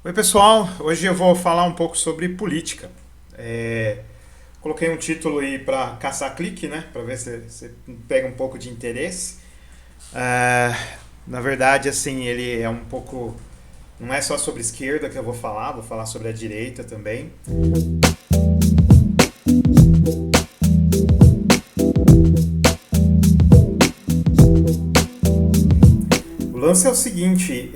Oi pessoal, hoje eu vou falar um pouco sobre política. Coloquei um título aí para caçar clique, né? Para ver se você pega um pouco de interesse. É, Na verdade, assim, ele é um pouco. Não é só sobre esquerda que eu vou falar sobre a direita também. O lance é o seguinte: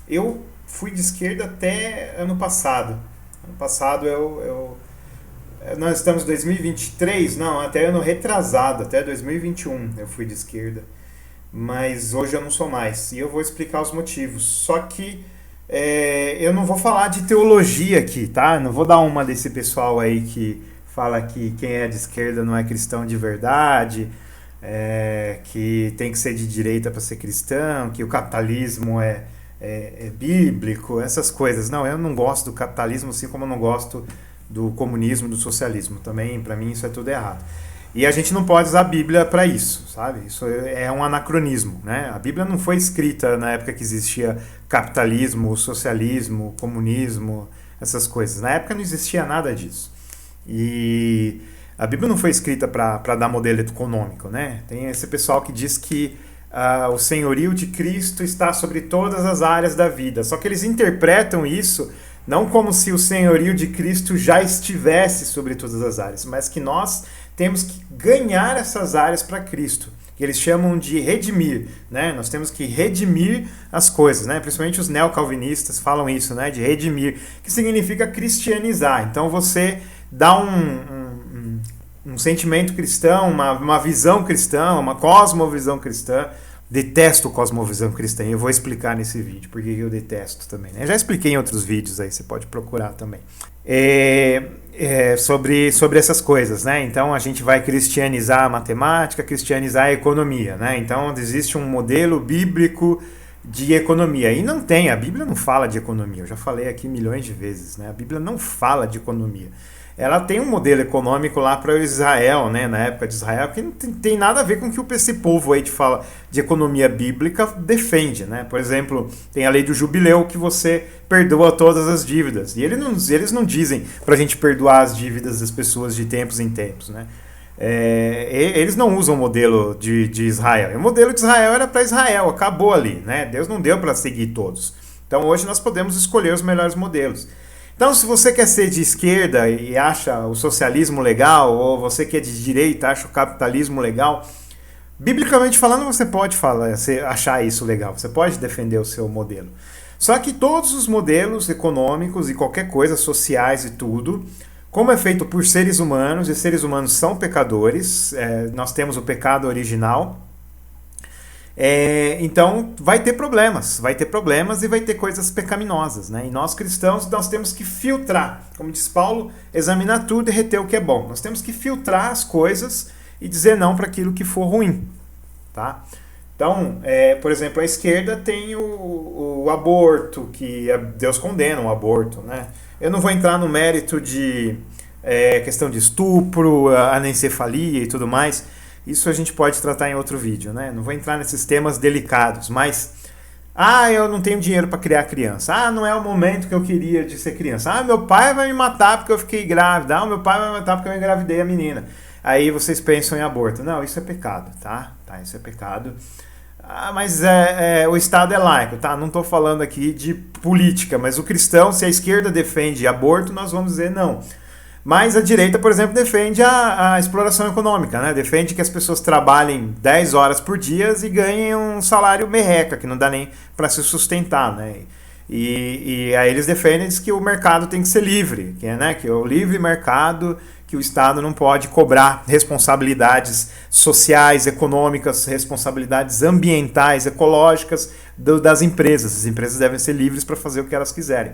eu fui de esquerda até ano passado. Ano passado nós estamos em 2023, não, até ano retrasado, até 2021 eu fui de esquerda. Mas hoje eu não sou mais. E eu vou explicar os motivos. Só que eu não vou falar de teologia aqui, tá? Não vou dar uma desse pessoal aí que fala que quem é de esquerda não é cristão de verdade, que tem que ser de direita para ser cristão, que o capitalismo é bíblico, essas coisas. Não, eu não gosto do capitalismo, assim como eu não gosto do comunismo, do socialismo. Também, para mim, isso é tudo errado. E a gente não pode usar a Bíblia para isso, sabe? Isso é um anacronismo, né? A Bíblia não foi escrita na época que existia capitalismo, socialismo, comunismo, essas coisas. Na época não existia nada disso. E a Bíblia não foi escrita para dar modelo econômico, né? Tem esse pessoal que diz que o senhorio de Cristo está sobre todas as áreas da vida. Só que eles interpretam isso não como se o senhorio de Cristo já estivesse sobre todas as áreas, mas que nós temos que ganhar essas áreas para Cristo, que eles chamam de redimir, né? Nós temos que redimir as coisas, né? Principalmente os neocalvinistas falam isso, né? De redimir, que significa cristianizar. Então você dá um sentimento cristão, uma visão cristã, uma cosmovisão cristã. Detesto cosmovisão cristã, e eu vou explicar nesse vídeo porque eu detesto também, né? Já expliquei em outros vídeos aí, você pode procurar também. Sobre essas coisas, né? Então a gente vai cristianizar a matemática, cristianizar a economia, né? Então existe um modelo bíblico de economia. E não tem, a Bíblia não fala de economia, eu já falei aqui milhões de vezes, né? A Bíblia não fala de economia. Ela tem um modelo econômico lá para Israel, né, na época de Israel, que não tem nada a ver com o que esse povo aí fala de economia bíblica defende, né? Por exemplo, tem a lei do jubileu que você perdoa todas as dívidas. E eles não dizem para a gente perdoar as dívidas das pessoas de tempos em tempos, né? Eles não usam o modelo de Israel. E o modelo de Israel era para Israel, acabou ali, né? Deus não deu para seguir todos. Então hoje nós podemos escolher os melhores modelos. Então, se você quer ser de esquerda e acha o socialismo legal, ou você que é de direita acha o capitalismo legal, biblicamente falando, você pode achar isso legal, você pode defender o seu modelo. Só que todos os modelos econômicos e qualquer coisa, sociais e tudo, como é feito por seres humanos, e seres humanos são pecadores, nós temos o pecado original. Então vai ter problemas e vai ter coisas pecaminosas, né? E nós cristãos nós temos que filtrar, como diz Paulo, examinar tudo e reter o que é bom. Nós temos que filtrar as coisas e dizer não para aquilo que for ruim, tá? Então, por exemplo, a esquerda tem o aborto, que Deus condena o aborto, né? Eu não vou entrar no mérito de questão de estupro, anencefalia e tudo mais. Isso a gente pode tratar em outro vídeo, né? Não vou entrar nesses temas delicados, mas eu não tenho dinheiro para criar criança. Não é o momento que eu queria de ser criança. Meu pai vai me matar porque eu fiquei grávida. Meu pai vai me matar porque eu engravidei a menina. Aí vocês pensam em aborto. Não, isso é pecado, tá? Isso é pecado. Mas o Estado é laico, tá? Não estou falando aqui de política, mas o cristão, se a esquerda defende aborto, nós vamos dizer não. Mas a direita, por exemplo, defende a exploração econômica, né? Defende que as pessoas trabalhem 10 horas por dia e ganhem um salário merreca, que não dá nem para se sustentar, né? E aí eles defendem que o mercado tem que ser livre, que é o livre mercado, que o Estado não pode cobrar responsabilidades sociais, econômicas, responsabilidades ambientais, ecológicas das empresas. As empresas devem ser livres para fazer o que elas quiserem.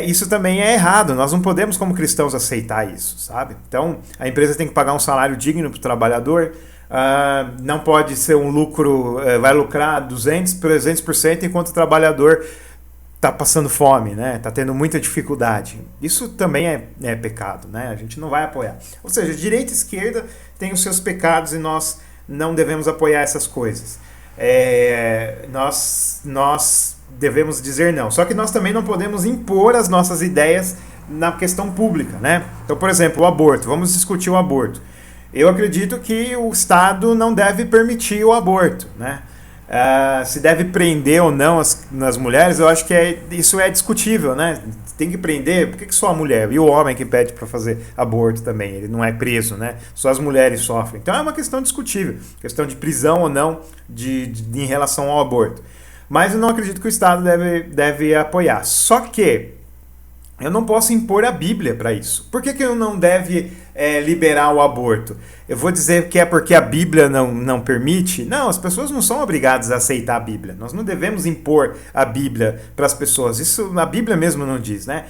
Isso também é errado, nós não podemos como cristãos aceitar isso, sabe? Então a empresa tem que pagar um salário digno para o trabalhador, não pode ser um lucro, vai lucrar 200, 300% enquanto o trabalhador está passando fome, né? Está tendo muita dificuldade. Isso também é pecado, né? A gente não vai apoiar. Ou seja, direita e esquerda têm os seus pecados e nós não devemos apoiar essas coisas. Nós devemos dizer não. Só que nós também não podemos impor as nossas ideias na questão pública, né? Então, por exemplo, o aborto. Vamos discutir o aborto. Eu acredito que o Estado não deve permitir o aborto, né? Se deve prender ou não as mulheres, eu acho que isso é discutível, né? Tem que prender, por que só a mulher? E o homem que pede para fazer aborto também, ele não é preso, né? Só as mulheres sofrem. Então é uma questão discutível, questão de prisão ou não em relação ao aborto. Mas eu não acredito que o Estado deve apoiar. Só que eu não posso impor a Bíblia para isso. Por que eu não deve liberar o aborto? Eu vou dizer que é porque a Bíblia não permite? Não, as pessoas não são obrigadas a aceitar a Bíblia. Nós não devemos impor a Bíblia para as pessoas. Isso a Bíblia mesmo não diz, né?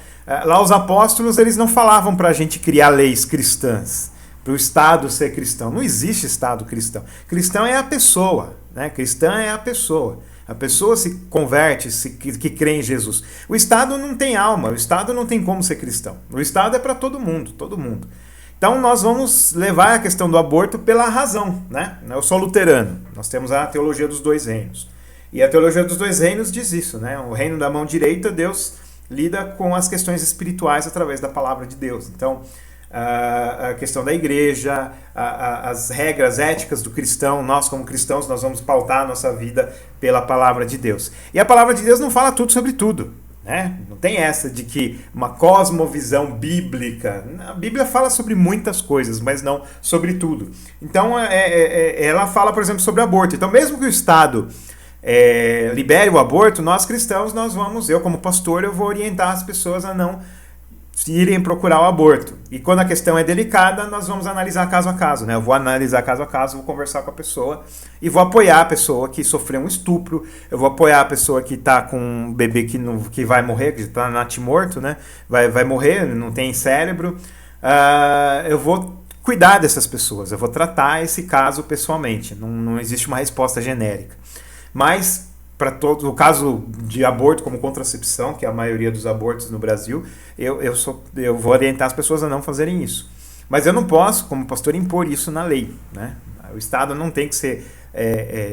Lá os apóstolos, eles não falavam para a gente criar leis cristãs, para o Estado ser cristão. Não existe Estado cristão. Cristão é a pessoa, né? Cristã é a pessoa. A pessoa se converte, que crê em Jesus. O Estado não tem alma, o Estado não tem como ser cristão. O Estado é para todo mundo, todo mundo. Então nós vamos levar a questão do aborto pela razão, né? Eu sou luterano, nós temos a teologia dos dois reinos. E a teologia dos dois reinos diz isso, né? O reino da mão direita, Deus lida com as questões espirituais através da palavra de Deus. Então, a questão da igreja, as regras éticas do cristão, nós como cristãos, nós vamos pautar a nossa vida pela palavra de Deus. E a palavra de Deus não fala tudo sobre tudo, né? Não tem essa de que uma cosmovisão bíblica. A Bíblia fala sobre muitas coisas, mas não sobre tudo. Então, ela fala, por exemplo, sobre aborto. Então, mesmo que o Estado libere o aborto, nós cristãos, eu como pastor, eu vou orientar as pessoas a não irem procurar o aborto. E quando a questão é delicada, nós vamos analisar caso a caso, né? Eu vou analisar caso a caso, vou conversar com a pessoa e vou apoiar a pessoa que sofreu um estupro, eu vou apoiar a pessoa que está com um bebê que vai morrer, que está natimorto, né? Vai morrer, não tem cérebro. Eu vou cuidar dessas pessoas, eu vou tratar esse caso pessoalmente. Não existe uma resposta genérica. Mas para todo o caso de aborto como contracepção, que é a maioria dos abortos no Brasil, eu vou orientar as pessoas a não fazerem isso. Mas eu não posso, como pastor, impor isso na lei, né? O Estado não tem que ser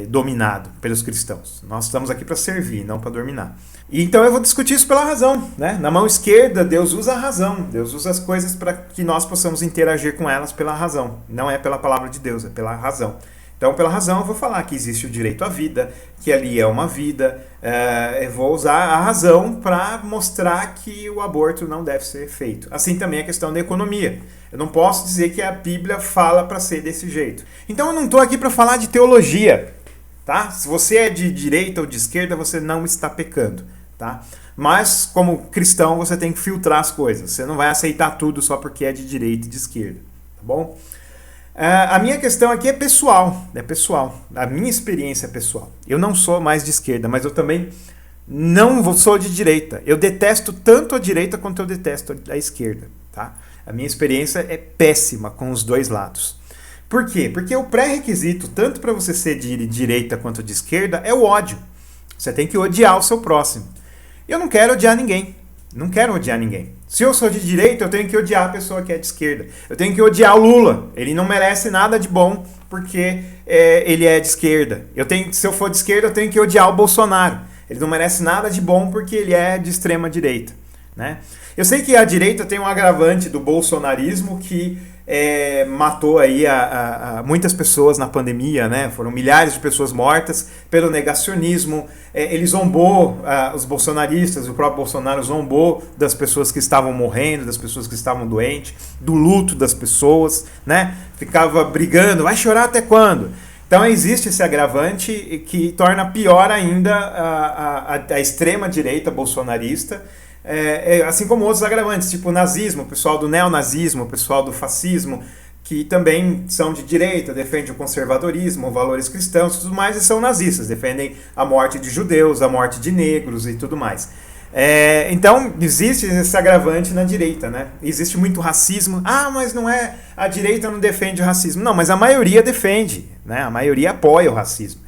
dominado pelos cristãos. Nós estamos aqui para servir, não para dominar. E então eu vou discutir isso pela razão, né? Na mão esquerda, Deus usa a razão. Deus usa as coisas para que nós possamos interagir com elas pela razão. Não é pela palavra de Deus, é pela razão. Então, pela razão, eu vou falar que existe o direito à vida, que ali é uma vida. Eu vou usar a razão para mostrar que o aborto não deve ser feito. Assim também a questão da economia. Eu não posso dizer que a Bíblia fala para ser desse jeito. Então, eu não estou aqui para falar de teologia, tá? Se você é de direita ou de esquerda, você não está pecando, tá? Mas, como cristão, você tem que filtrar as coisas. Você não vai aceitar tudo só porque é de direita e de esquerda, tá bom? A minha questão aqui é pessoal. A minha experiência é pessoal. Eu não sou mais de esquerda, mas eu também não sou de direita. Eu detesto tanto a direita quanto eu detesto a esquerda, tá? A minha experiência é péssima com os dois lados. Por quê? Porque o pré-requisito, tanto para você ser de direita quanto de esquerda, é o ódio. Você tem que odiar o seu próximo. Eu não quero odiar ninguém. Não quero odiar ninguém. Se eu sou de direita, eu tenho que odiar a pessoa que é de esquerda. Eu tenho que odiar o Lula. Ele não merece nada de bom porque ele é de esquerda. Se eu for de esquerda, eu tenho que odiar o Bolsonaro. Ele não merece nada de bom porque ele é de extrema direita, né? Eu sei que a direita tem um agravante do bolsonarismo que matou aí muitas pessoas na pandemia, né? Foram milhares de pessoas mortas pelo negacionismo. Ele zombou, os bolsonaristas, o próprio Bolsonaro zombou das pessoas que estavam morrendo, das pessoas que estavam doentes, do luto das pessoas, né? Ficava brigando, vai chorar até quando? Então existe esse agravante que torna pior ainda a extrema-direita bolsonarista, assim como outros agravantes, tipo o nazismo, o pessoal do neonazismo, o pessoal do fascismo, que também são de direita, defendem o conservadorismo, valores cristãos e tudo mais, e são nazistas, defendem a morte de judeus, a morte de negros e tudo mais. Então, existe esse agravante na direita, né? Existe muito racismo. Mas não é, a direita não defende o racismo. Não, mas a maioria defende, né? A maioria apoia o racismo.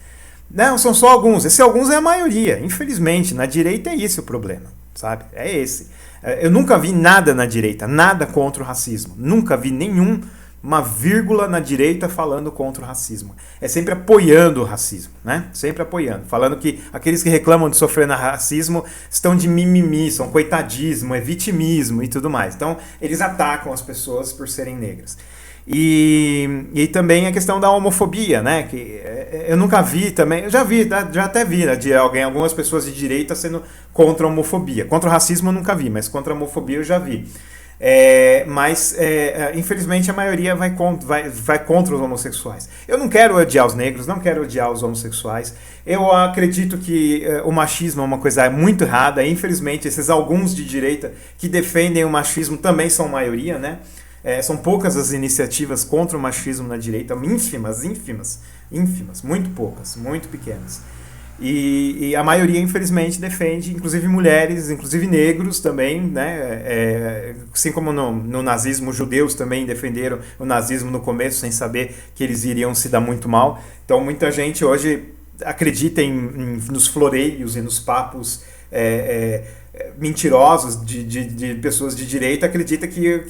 Não, são só alguns. Esse alguns é a maioria, infelizmente. Na direita é esse o problema, sabe? É esse. Eu nunca vi nada na direita, nada contra o racismo. Nunca vi uma vírgula na direita falando contra o racismo. É sempre apoiando o racismo, né? Sempre apoiando. Falando que aqueles que reclamam de sofrer no racismo estão de mimimi, são coitadismo, é vitimismo e tudo mais. Então, eles atacam as pessoas por serem negras. E também a questão da homofobia, né? Que eu nunca vi também, eu já até vi, né, de algumas pessoas de direita sendo contra a homofobia. Contra o racismo eu nunca vi, mas contra a homofobia eu já vi. Mas infelizmente a maioria vai contra os homossexuais. Eu não quero odiar os negros, não quero odiar os homossexuais. Eu acredito que o machismo é uma coisa muito errada. Infelizmente, esses alguns de direita que defendem o machismo também são maioria, né? São poucas as iniciativas contra o machismo na direita, ínfimas, muito poucas, muito pequenas. E a maioria, infelizmente, defende, inclusive mulheres, inclusive negros também, né? Assim como no nazismo, os judeus também defenderam o nazismo no começo, sem saber que eles iriam se dar muito mal. Então, muita gente hoje acredita nos floreios e nos papos mentirosos de pessoas de direita, acredita que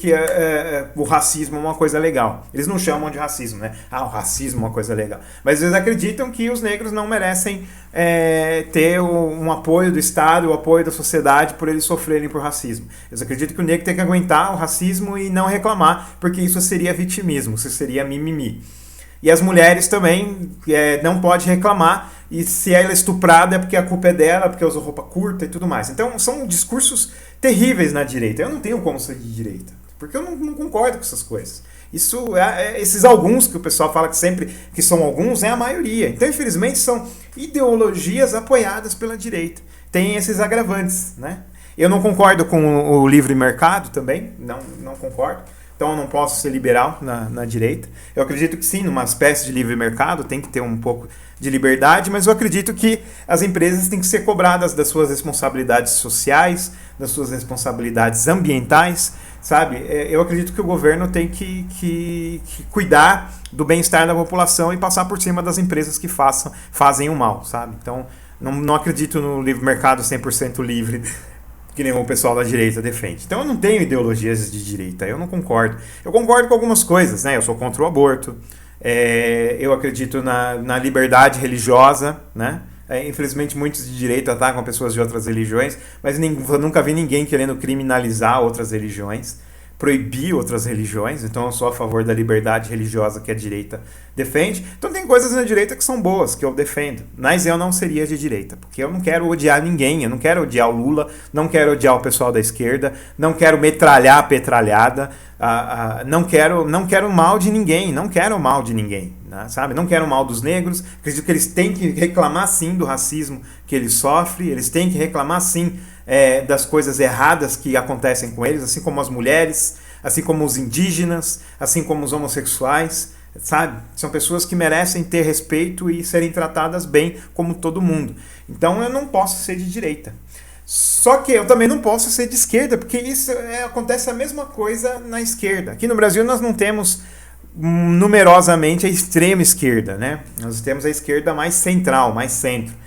o racismo é uma coisa legal. Eles não chamam de racismo, né? O racismo é uma coisa legal. Mas eles acreditam que os negros não merecem ter um apoio do Estado, o apoio da sociedade por eles sofrerem por racismo. Eles acreditam que o negro tem que aguentar o racismo e não reclamar, porque isso seria vitimismo, isso seria mimimi. E as mulheres também não podem reclamar, e se ela é estuprada é porque a culpa é dela, porque usa roupa curta e tudo mais. Então são discursos terríveis na direita. Eu não tenho como ser de direita, porque eu não concordo com essas coisas. Esses alguns que o pessoal fala que sempre que são alguns, é a maioria. Então, infelizmente, são ideologias apoiadas pela direita. Tem esses agravantes, né? Eu não concordo com o livre mercado também, não concordo. Então eu não posso ser liberal na direita. Eu acredito que sim, numa espécie de livre mercado, tem que ter um pouco de liberdade, mas eu acredito que as empresas têm que ser cobradas das suas responsabilidades sociais, das suas responsabilidades ambientais, sabe? Eu acredito que o governo tem que cuidar do bem-estar da população e passar por cima das empresas que fazem o mal, sabe? Então não acredito no livre mercado 100% livre, que nem o pessoal da direita defende. Então eu não tenho ideologias de direita, eu não concordo. Eu concordo com algumas coisas, né? Eu sou contra o aborto, eu acredito na liberdade religiosa, né? Infelizmente muitos de direita atacam pessoas de outras religiões, mas eu nunca vi ninguém querendo criminalizar outras religiões, proibir outras religiões. Então eu sou a favor da liberdade religiosa que a direita defende. Então tem coisas na direita que são boas, que eu defendo, mas eu não seria de direita, porque eu não quero odiar ninguém, eu não quero odiar o Lula, não quero odiar o pessoal da esquerda, não quero metralhar a petralhada, não quero mal de ninguém, né, sabe? Não quero mal dos negros. Acredito que eles têm que reclamar sim do racismo que eles sofrem, eles têm que reclamar sim das coisas erradas que acontecem com eles, assim como as mulheres, assim como os indígenas, assim como os homossexuais, sabe? São pessoas que merecem ter respeito e serem tratadas bem como todo mundo. Então eu não posso ser de direita. Só que eu também não posso ser de esquerda, porque isso acontece a mesma coisa na esquerda. Aqui no Brasil nós não temos numerosamente a extrema esquerda, né? Nós temos a esquerda mais central, mais centro.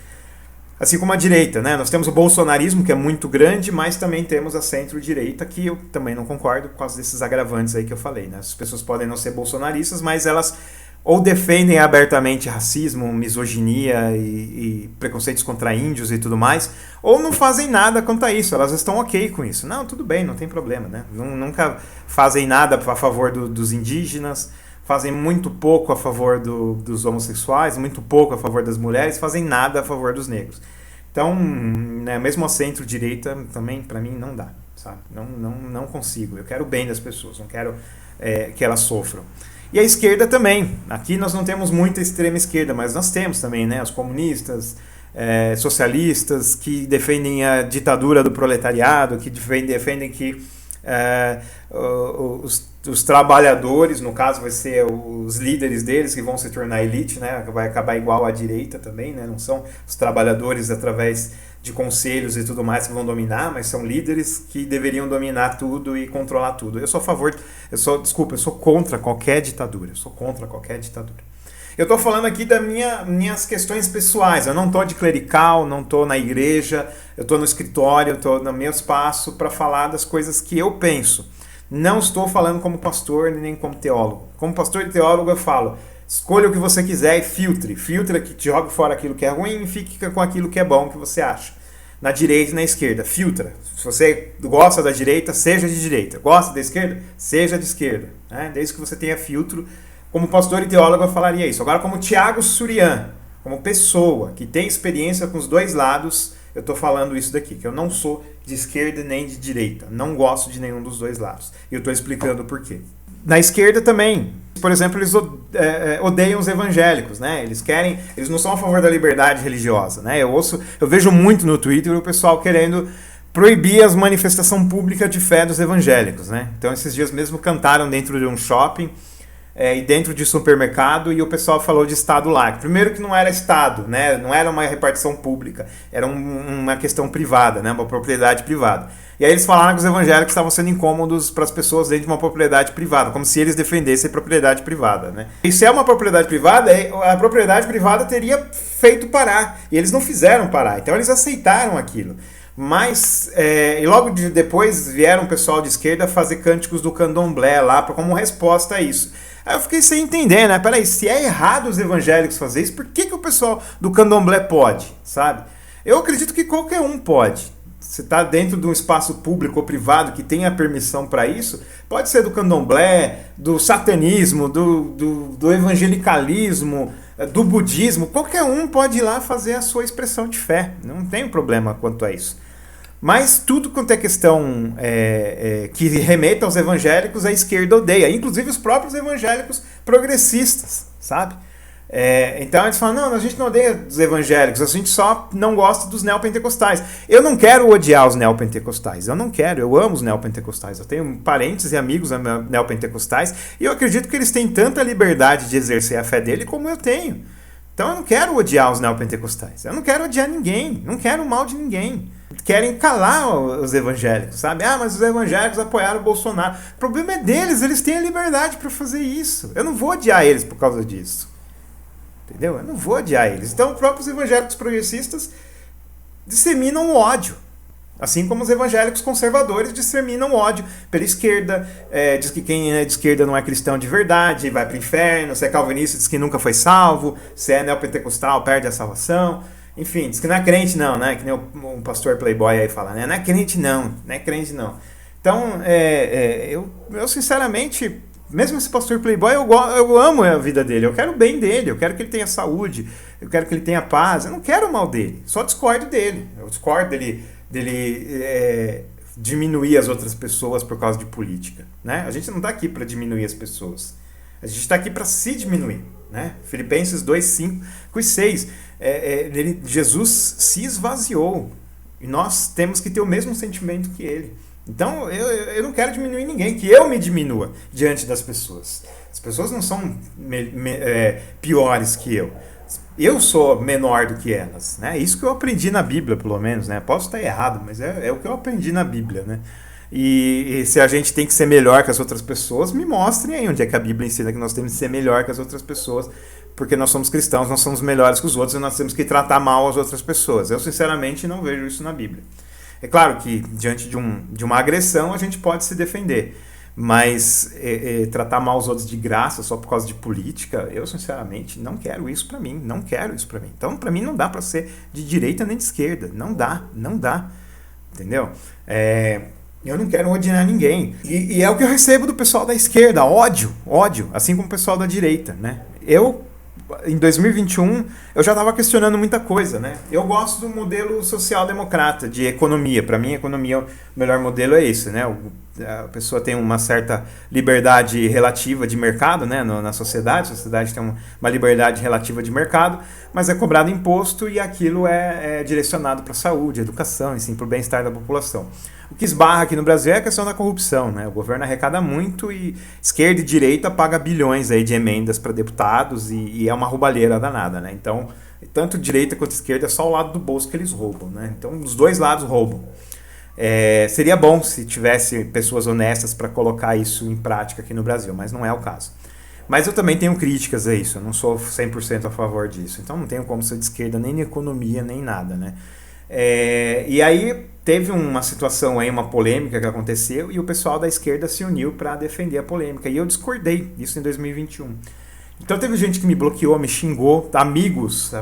Assim como a direita, né? Nós temos o bolsonarismo, que é muito grande, mas também temos a centro-direita, que eu também não concordo por causa desses agravantes aí que eu falei, né? As pessoas podem não ser bolsonaristas, mas elas ou defendem abertamente racismo, misoginia e preconceitos contra índios e tudo mais, ou não fazem nada quanto a isso, elas estão ok com isso. Não, tudo bem, não tem problema, né? Nunca fazem nada a favor dos indígenas, fazem muito pouco a favor dos homossexuais, muito pouco a favor das mulheres, fazem nada a favor dos negros. Então, né, mesmo a centro-direita também, para mim, não dá, sabe? Não consigo. Eu quero o bem das pessoas, não quero que elas sofram. E a esquerda também. Aqui nós não temos muita extrema esquerda, mas nós temos também, né, os comunistas, socialistas, que defendem a ditadura do proletariado, que defendem que os trabalhadores, no caso vai ser os líderes deles que vão se tornar elite, né? Vai acabar igual à direita também, né? Não são os trabalhadores através de conselhos e tudo mais que vão dominar, mas são líderes que deveriam dominar tudo e controlar tudo. Eu sou a favor, eu sou contra qualquer ditadura, Eu estou falando aqui das minhas questões pessoais, eu não estou de clerical, não estou na igreja, eu estou no escritório, eu estou no meu espaço para falar das coisas que eu penso. Não estou falando como pastor nem como teólogo. Como pastor e teólogo eu falo, escolha o que você quiser e filtre. Filtra, que te jogue fora aquilo que é ruim e fique com aquilo que é bom que você acha. Na direita e na esquerda, filtra. Se você gosta da direita, seja de direita. Gosta da esquerda? Seja de esquerda. Né? Desde que você tenha filtro. Como pastor e teólogo eu falaria isso. Agora, como Tiago Surian, como pessoa que tem experiência com os dois lados, eu estou falando isso daqui, que eu não sou de esquerda nem de direita. Não gosto de nenhum dos dois lados. E eu estou explicando por quê. Na esquerda também, por exemplo, eles odeiam os evangélicos, né? Eles não são a favor da liberdade religiosa, né? Eu vejo muito no Twitter o pessoal querendo proibir as manifestações públicas de fé dos evangélicos, né? Então esses dias mesmo cantaram dentro de um shopping e dentro de supermercado, e o pessoal falou de Estado laico. Primeiro que não era Estado, né? Não era uma repartição pública, era uma questão privada, né? Uma propriedade privada. E aí eles falaram que os evangélicos estavam sendo incômodos para as pessoas dentro de uma propriedade privada, como se eles defendessem propriedade privada, né? E se é uma propriedade privada, a propriedade privada teria feito parar, e eles não fizeram parar, então eles aceitaram aquilo. Mas, e logo depois vieram o pessoal de esquerda fazer cânticos do candomblé lá como resposta a isso. Aí eu fiquei sem entender, né? Peraí, se é errado os evangélicos fazer isso, por que o pessoal do candomblé pode, sabe? Eu acredito que qualquer um pode. Você está dentro de um espaço público ou privado que tenha permissão para isso, pode ser do candomblé, do satanismo, do evangelicalismo, do budismo, qualquer um pode ir lá fazer a sua expressão de fé, não tem problema quanto a isso. Mas tudo quanto é questão que remeta aos evangélicos, a esquerda odeia, inclusive os próprios evangélicos progressistas, sabe? Então eles falam, não, a gente não odeia os evangélicos, a gente só não gosta dos neopentecostais. Eu não quero odiar os neopentecostais, eu não quero, eu amo os neopentecostais, eu tenho parentes e amigos neopentecostais, e eu acredito que eles têm tanta liberdade de exercer a fé dele como eu tenho. Então eu não quero odiar os neopentecostais, eu não quero odiar ninguém, não quero o mal de ninguém. Querem calar os evangélicos, sabe? Ah, mas os evangélicos apoiaram o Bolsonaro. O problema é deles, eles têm a liberdade para fazer isso. Eu não vou odiar eles por causa disso. Entendeu? Eu não vou odiar eles. Então, os próprios evangélicos progressistas disseminam o ódio. Assim como os evangélicos conservadores disseminam o ódio pela esquerda. Diz que quem é de esquerda não é cristão de verdade, vai para o inferno. Se é calvinista, diz que nunca foi salvo. Se é neopentecostal, perde a salvação. Enfim, diz que não é crente não, né? Que nem um pastor playboy aí fala, né? Não é crente não, não é crente não. Então, eu sinceramente, mesmo esse pastor playboy, eu amo a vida dele, eu quero o bem dele, eu quero que ele tenha saúde, eu quero que ele tenha paz, eu não quero o mal dele, só discordo dele. Eu discordo dele diminuir as outras pessoas por causa de política, né? A gente não está aqui para diminuir as pessoas, a gente está aqui para se diminuir, né? Filipenses 2, 5 e 6, Jesus se esvaziou e nós temos que ter o mesmo sentimento que ele. Então eu não quero diminuir ninguém, que eu me diminua diante das pessoas. As pessoas não são piores que eu. Eu sou menor do que elas, né? Isso que eu aprendi na Bíblia, pelo menos, né? Posso estar errado, mas é o que eu aprendi na Bíblia, né? E se a gente tem que ser melhor que as outras pessoas, me mostrem aí onde é que a Bíblia ensina que nós temos que ser melhor que as outras pessoas, porque nós somos cristãos, nós somos melhores que os outros e nós temos que tratar mal as outras pessoas. Eu, sinceramente, não vejo isso na Bíblia. É claro que, diante de uma agressão, a gente pode se defender, mas tratar mal os outros de graça só por causa de política, eu, sinceramente, não quero isso pra mim, não quero isso pra mim. Então, pra mim, não dá pra ser de direita nem de esquerda, não dá, entendeu? Eu não quero odiar ninguém. E é o que eu recebo do pessoal da esquerda, ódio, assim como o pessoal da direita, né? Em 2021, eu já estava questionando muita coisa, né? Eu gosto do modelo social-democrata de economia. Para mim, economia, o melhor modelo é esse, né? A pessoa tem uma certa liberdade relativa de mercado, né? Na sociedade, a sociedade tem uma liberdade relativa de mercado, mas é cobrado imposto e aquilo é direcionado para a saúde, educação, assim, para o bem-estar da população. O que esbarra aqui no Brasil é a questão da corrupção, né? O governo arrecada muito e esquerda e direita paga bilhões aí de emendas para deputados e é uma roubalheira danada, né? Então, tanto direita quanto esquerda é só o lado do bolso que eles roubam, né? Então, os dois lados roubam. Seria bom se tivesse pessoas honestas para colocar isso em prática aqui no Brasil, mas não é o caso. Mas eu também tenho críticas a isso, eu não sou 100% a favor disso. Então, não tenho como ser de esquerda nem na economia, nem nada, né? E aí teve uma situação aí, uma polêmica que aconteceu, e o pessoal da esquerda se uniu para defender a polêmica. E eu discordei disso em 2021. Então teve gente que me bloqueou, me xingou, amigos,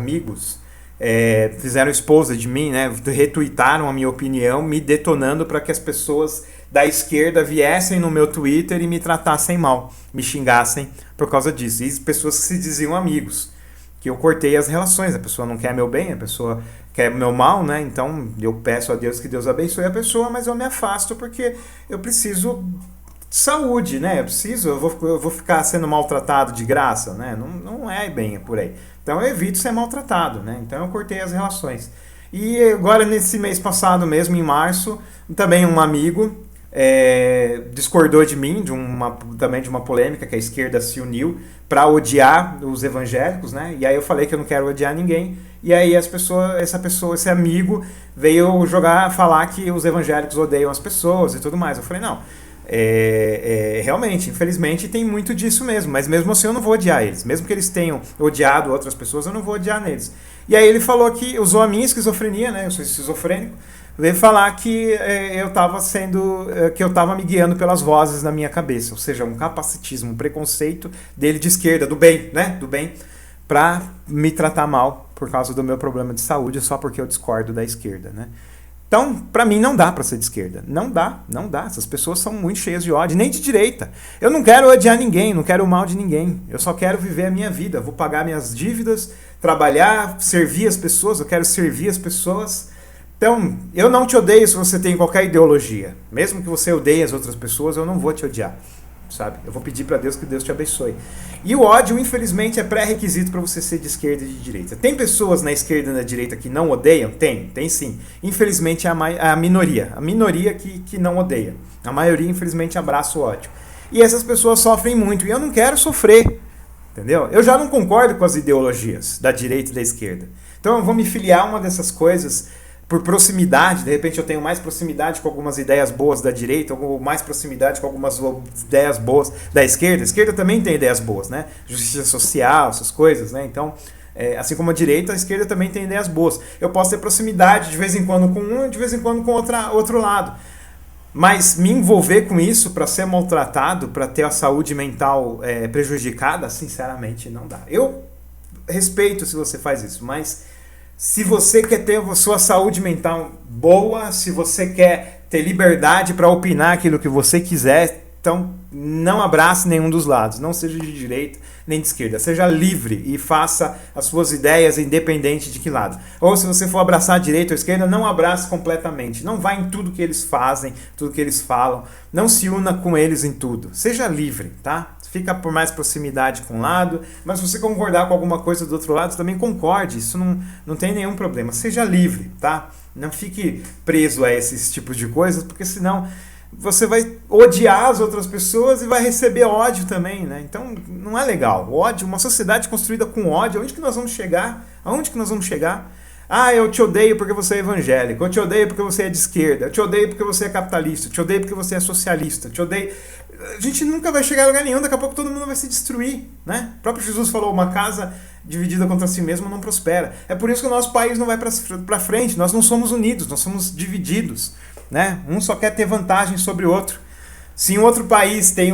fizeram esposa de mim, né? Retuitaram a minha opinião, me detonando para que as pessoas da esquerda viessem no meu Twitter e me tratassem mal, me xingassem por causa disso. E pessoas que se diziam amigos, que eu cortei as relações. A pessoa não quer meu bem, a pessoa quer meu mal, né? Então eu peço a Deus que Deus abençoe a pessoa, mas eu me afasto porque eu preciso de saúde, né? Eu vou ficar sendo maltratado de graça, né? Não é bem por aí. Então eu evito ser maltratado, né? Então eu cortei as relações. E agora nesse mês passado mesmo, em março, também um amigo discordou de mim, também de uma polêmica que a esquerda se uniu para odiar os evangélicos, né? E aí eu falei que eu não quero odiar ninguém. E aí esse amigo veio falar que os evangélicos odeiam as pessoas e tudo mais. Eu falei, não, realmente, infelizmente tem muito disso mesmo, mas mesmo assim eu não vou odiar eles. Mesmo que eles tenham odiado outras pessoas, eu não vou odiar neles. E aí ele falou que usou a minha esquizofrenia, né? Eu sou esquizofrênico. Veio falar que eu estava me guiando pelas vozes na minha cabeça, ou seja, um capacitismo, um preconceito dele de esquerda, do bem, né? Do bem, para me tratar mal por causa do meu problema de saúde, só porque eu discordo da esquerda, né? Então, para mim, não dá para ser de esquerda. Não dá. Essas pessoas são muito cheias de ódio, nem de direita. Eu não quero odiar ninguém, não quero o mal de ninguém. Eu só quero viver a minha vida. Vou pagar minhas dívidas, trabalhar, servir as pessoas. Eu quero servir as pessoas. Então, eu não te odeio se você tem qualquer ideologia. Mesmo que você odeie as outras pessoas, eu não vou te odiar. Sabe? Eu vou pedir para Deus que Deus te abençoe. E o ódio, infelizmente, é pré-requisito para você ser de esquerda e de direita. Tem pessoas na esquerda e na direita que não odeiam? Tem sim. Infelizmente é a minoria que não odeia. A maioria, infelizmente, abraça o ódio. E essas pessoas sofrem muito, e eu não quero sofrer. Entendeu? Eu já não concordo com as ideologias da direita e da esquerda. Então eu vou me filiar a uma dessas coisas por proximidade. De repente eu tenho mais proximidade com algumas ideias boas da direita, ou mais proximidade com algumas ideias boas da esquerda. A esquerda também tem ideias boas, né? Justiça social, essas coisas, né? Então, assim como a direita, a esquerda também tem ideias boas. Eu posso ter proximidade de vez em quando com um, de vez em quando com outro lado. Mas me envolver com isso para ser maltratado, para ter a saúde mental prejudicada, sinceramente não dá. Eu respeito se você faz isso, mas se você quer ter a sua saúde mental boa, se você quer ter liberdade para opinar aquilo que você quiser, então não abrace nenhum dos lados, não seja de direita nem de esquerda, seja livre e faça as suas ideias independente de que lado. Ou se você for abraçar a direita ou a esquerda, não abrace completamente, não vá em tudo que eles fazem, tudo que eles falam, não se una com eles em tudo, seja livre, tá? Fica por mais proximidade com um lado, mas se você concordar com alguma coisa do outro lado, também concorde, isso não tem nenhum problema. Seja livre, tá? Não fique preso a esses tipos de coisas, porque senão você vai odiar as outras pessoas e vai receber ódio também, né? Então não é legal. O ódio, uma sociedade construída com ódio, aonde que nós vamos chegar? Aonde que nós vamos chegar? Ah, eu te odeio porque você é evangélico, eu te odeio porque você é de esquerda, eu te odeio porque você é capitalista, eu te odeio porque você é socialista, eu te odeio... A gente nunca vai chegar a lugar nenhum, daqui a pouco todo mundo vai se destruir, né? O próprio Jesus falou, uma casa dividida contra si mesma não prospera. É por isso que o nosso país não vai para frente, nós não somos unidos, nós somos divididos, né? Um só quer ter vantagem sobre o outro. Se em outro país tem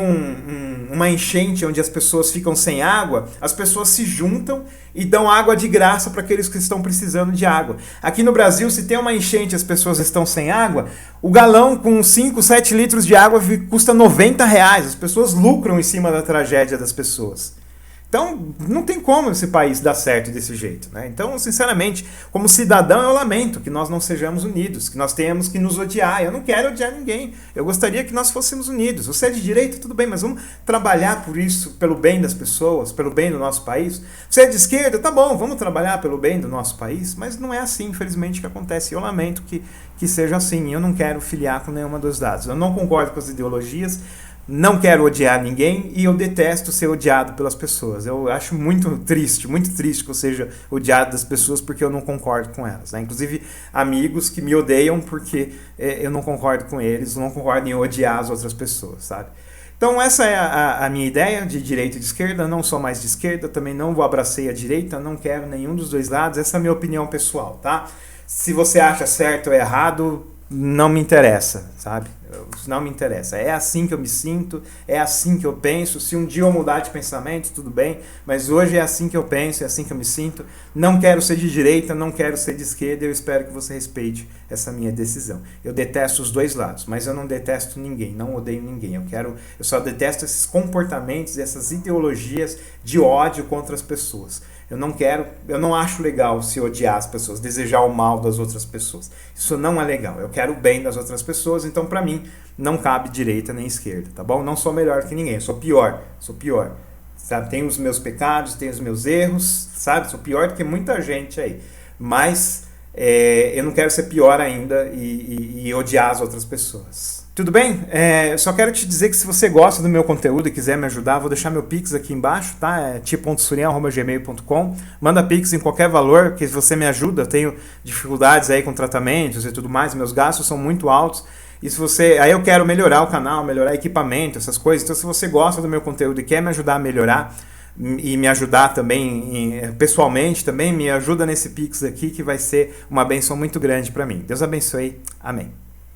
uma enchente onde as pessoas ficam sem água, as pessoas se juntam e dão água de graça para aqueles que estão precisando de água. Aqui no Brasil, se tem uma enchente e as pessoas estão sem água, o galão com 5, 7 litros de água custa R$90. As pessoas lucram em cima da tragédia das pessoas. Então, não tem como esse país dar certo desse jeito, né? Então, sinceramente, como cidadão, eu lamento que nós não sejamos unidos, que nós tenhamos que nos odiar. Eu não quero odiar ninguém. Eu gostaria que nós fôssemos unidos. Você é de direita, tudo bem, mas vamos trabalhar por isso, pelo bem das pessoas, pelo bem do nosso país. Você é de esquerda, tá bom, vamos trabalhar pelo bem do nosso país, mas não é assim, infelizmente, que acontece. Eu lamento que seja assim. Eu não quero filiar com nenhuma dos lados. Eu não concordo com as ideologias, não quero odiar ninguém e eu detesto ser odiado pelas pessoas. Eu acho muito triste que eu seja odiado das pessoas porque eu não concordo com elas, né? Inclusive amigos que me odeiam porque eu não concordo com eles, não concordo em odiar as outras pessoas, sabe? Então essa é a minha ideia de direita e de esquerda. Não sou mais de esquerda, também não vou abracei a direita, não quero nenhum dos dois lados. Essa é a minha opinião pessoal, tá? Se você acha certo ou errado, não me interessa, sabe? Não me interessa. É assim que eu me sinto, é assim que eu penso. Se um dia eu mudar de pensamento, tudo bem, mas hoje é assim que eu penso, é assim que eu me sinto. Não quero ser de direita, não quero ser de esquerda, eu espero que você respeite essa minha decisão. Eu detesto os dois lados, mas eu não detesto ninguém, não odeio ninguém. Eu só detesto esses comportamentos, essas ideologias de ódio contra as pessoas. Eu não acho legal se odiar as pessoas, desejar o mal das outras pessoas. Isso não é legal. Eu quero o bem das outras pessoas, então pra mim não cabe direita nem esquerda, tá bom? Não sou melhor que ninguém, eu sou pior, sabe? Tenho os meus pecados, tenho os meus erros, sabe? Sou pior do que muita gente aí. Mas eu não quero ser pior ainda e odiar as outras pessoas. Tudo bem? Só quero te dizer que se você gosta do meu conteúdo e quiser me ajudar, vou deixar meu Pix aqui embaixo, tá? É ti.surian@gmail.com. Manda Pix em qualquer valor, que você me ajuda. Eu tenho dificuldades aí com tratamentos e tudo mais, meus gastos são muito altos. E se você, aí eu quero melhorar o canal, melhorar equipamento, essas coisas. Então se você gosta do meu conteúdo e quer me ajudar a melhorar e me ajudar também pessoalmente, também me ajuda nesse Pix aqui, que vai ser uma benção muito grande para mim. Deus abençoe. Amém.